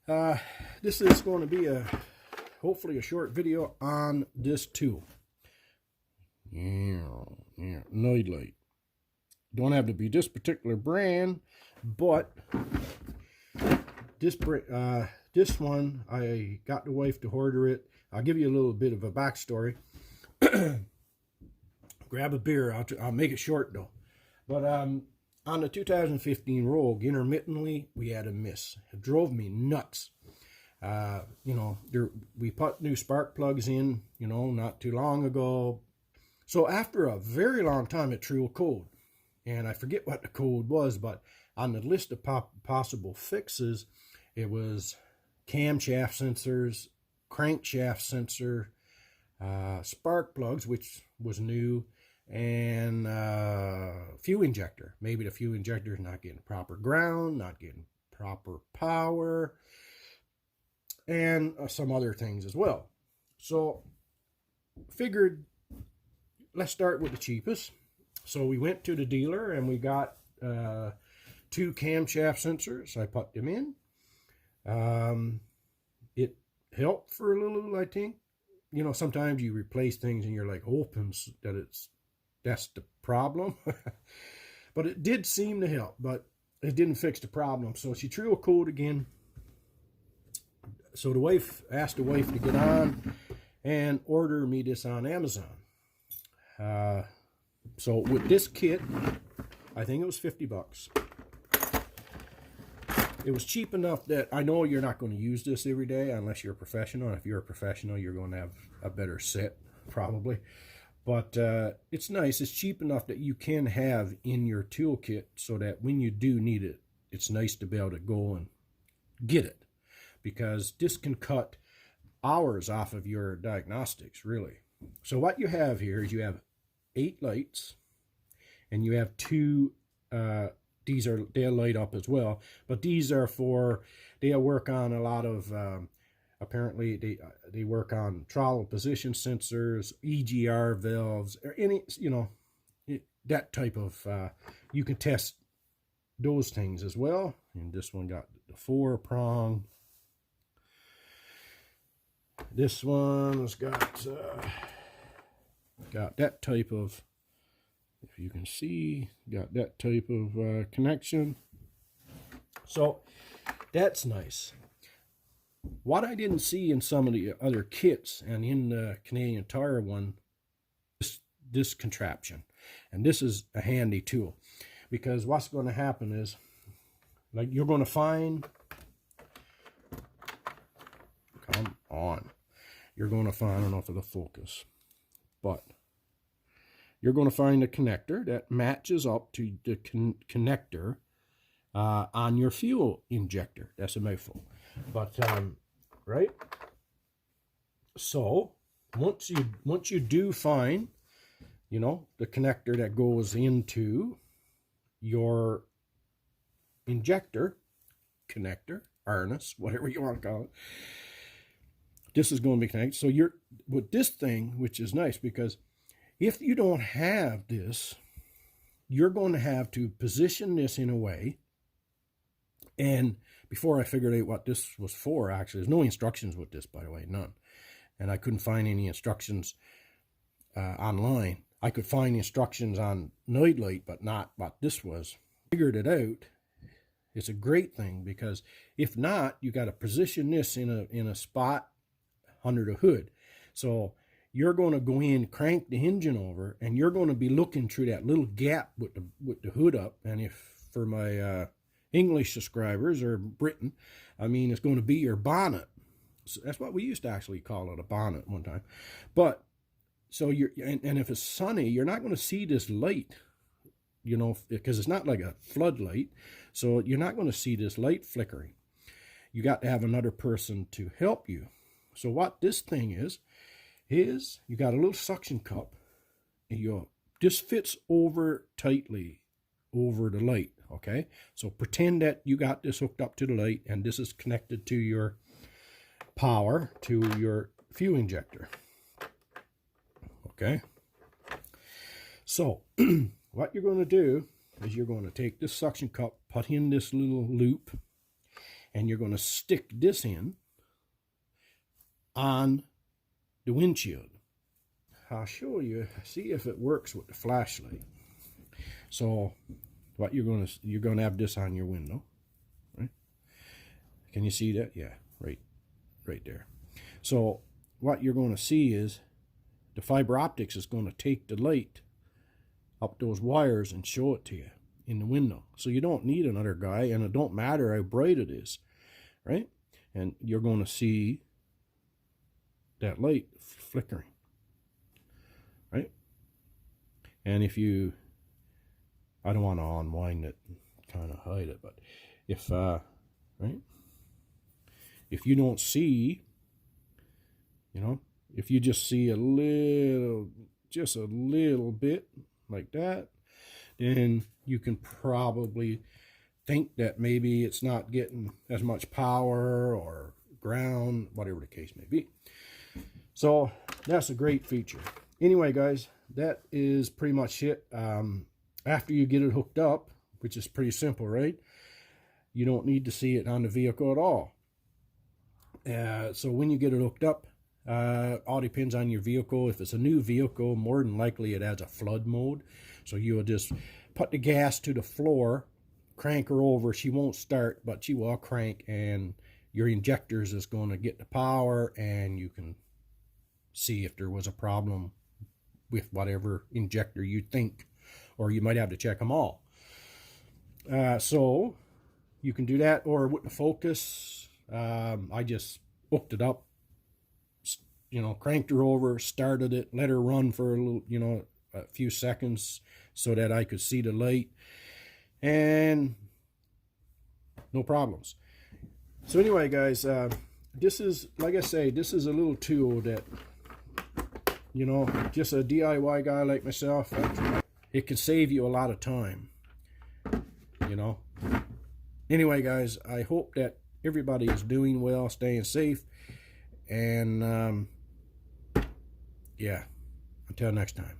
This is going to be hopefully a short video on this tool. Noid light. Don't have to be this particular brand, but this one, I got the wife to order it. I'll give you a little bit of a backstory. Grab a beer. I'll make it short though. But on the 2015 Rogue, intermittently, we had a miss. It drove me nuts. We put new spark plugs in, not too long ago. So after a very long time, it threw a code. And I forget what the code was, but on the list of possible fixes, it was camshaft sensors, crankshaft sensor, spark plugs, which was new, and fuel injector. Maybe the fuel injector is not getting proper ground, not getting proper power, and some other things as well. So figured, let's start with the cheapest. So we went to the dealer and we got 2 camshaft sensors. I put them in. It helped for a little, I think. Sometimes you replace things and you're like hoping that that's the problem. But it did seem to help, but it didn't fix the problem. So she threw a code again. So the wife asked the wife to get on and order me this on Amazon. So with this kit, I think it was 50 bucks. It was cheap enough that I know you're not going to use this every day unless you're a professional. And if you're a professional, you're going to have a better set, probably. But it's nice. It's cheap enough that you can have in your toolkit so that when you do need it, it's nice to be able to go and get it. Because this can cut hours off of your diagnostics, really. So what you have here is you have 8 lights, and you have 2, they'll light up as well, but these are they'll work on a lot of, apparently they work on throttle position sensors, EGR valves, or any, that type of, you can test those things as well. And this one got the 4-prong. This one's got that type of, if you can see, got that type of connection. So that's nice. What I didn't see in some of the other kits and in the Canadian Tire one, this contraption. And this is a handy tool, because what's going to happen is, like, you're going to find, come on, you're going to find, I don't know if it'll focus, but you're going to find a connector that matches up to the connector on your fuel injector. That's a mouthful. But, right? So, once you do find, the connector that goes into your injector, connector, harness, whatever you want to call it, this is going to be connected. So you're with this thing, which is nice, because if you don't have this, you're going to have to position this in a way. And before I figured out what this was for, actually, there's no instructions with this, by the way, none. And I couldn't find any instructions online. I could find instructions on Noid light, but not what this was. Figured it out. It's a great thing, because if not, you got to position this in a spot under the hood. So you're going to go in, crank the engine over, and you're going to be looking through that little gap with the hood up. And if for my English subscribers, or Britain, I mean, it's going to be your bonnet. So that's what we used to actually call it, a bonnet one time. But so and if it's sunny, you're not going to see this light, because it's not like a floodlight. So you're not going to see this light flickering. You got to have another person to help you. So what this thing is you got a little suction cup, and this fits over tightly over the light, okay? So pretend that you got this hooked up to the light, and this is connected to your power, to your fuel injector, okay? So what you're going to do is you're going to take this suction cup, put in this little loop, and you're going to stick this in on the windshield. I'll show you, see if it works with the flashlight. So what you're going to have this on your window, right? Can you see that? Yeah, right there. So what you're going to see is the fiber optics is going to take the light up those wires and show it to you in the window. So you don't need another guy, and it don't matter how bright it is, right? And you're going to see that light flickering, right? And if you, I don't want to unwind it and kind of hide it, but if right, if you don't see, you know, if you just see a little, just a little bit like that, then you can probably think that maybe it's not getting as much power or ground, whatever the case may be. So that's a great feature. Anyway, guys, that is pretty much it. After you get it hooked up, which is pretty simple, right? You don't need to see it on the vehicle at all. So when you get it hooked up, all depends on your vehicle. If it's a new vehicle, more than likely it has a flood mode. So you'll just put the gas to the floor, crank her over. She won't start, but she will crank, and your injectors is going to get the power, and you can see if there was a problem with whatever injector you think, or you might have to check them all. So you can do that, or with the Focus, I just hooked it up, you know, cranked her over, started it, let her run for a little, you know, a few seconds so that I could see the light, and no problems. So anyway, guys, this is, like I say, this is a little tool that, you know, just a DIY guy like myself, it can save you a lot of time, you know. Anyway, guys, I hope that everybody is doing well, staying safe, and yeah, until next time.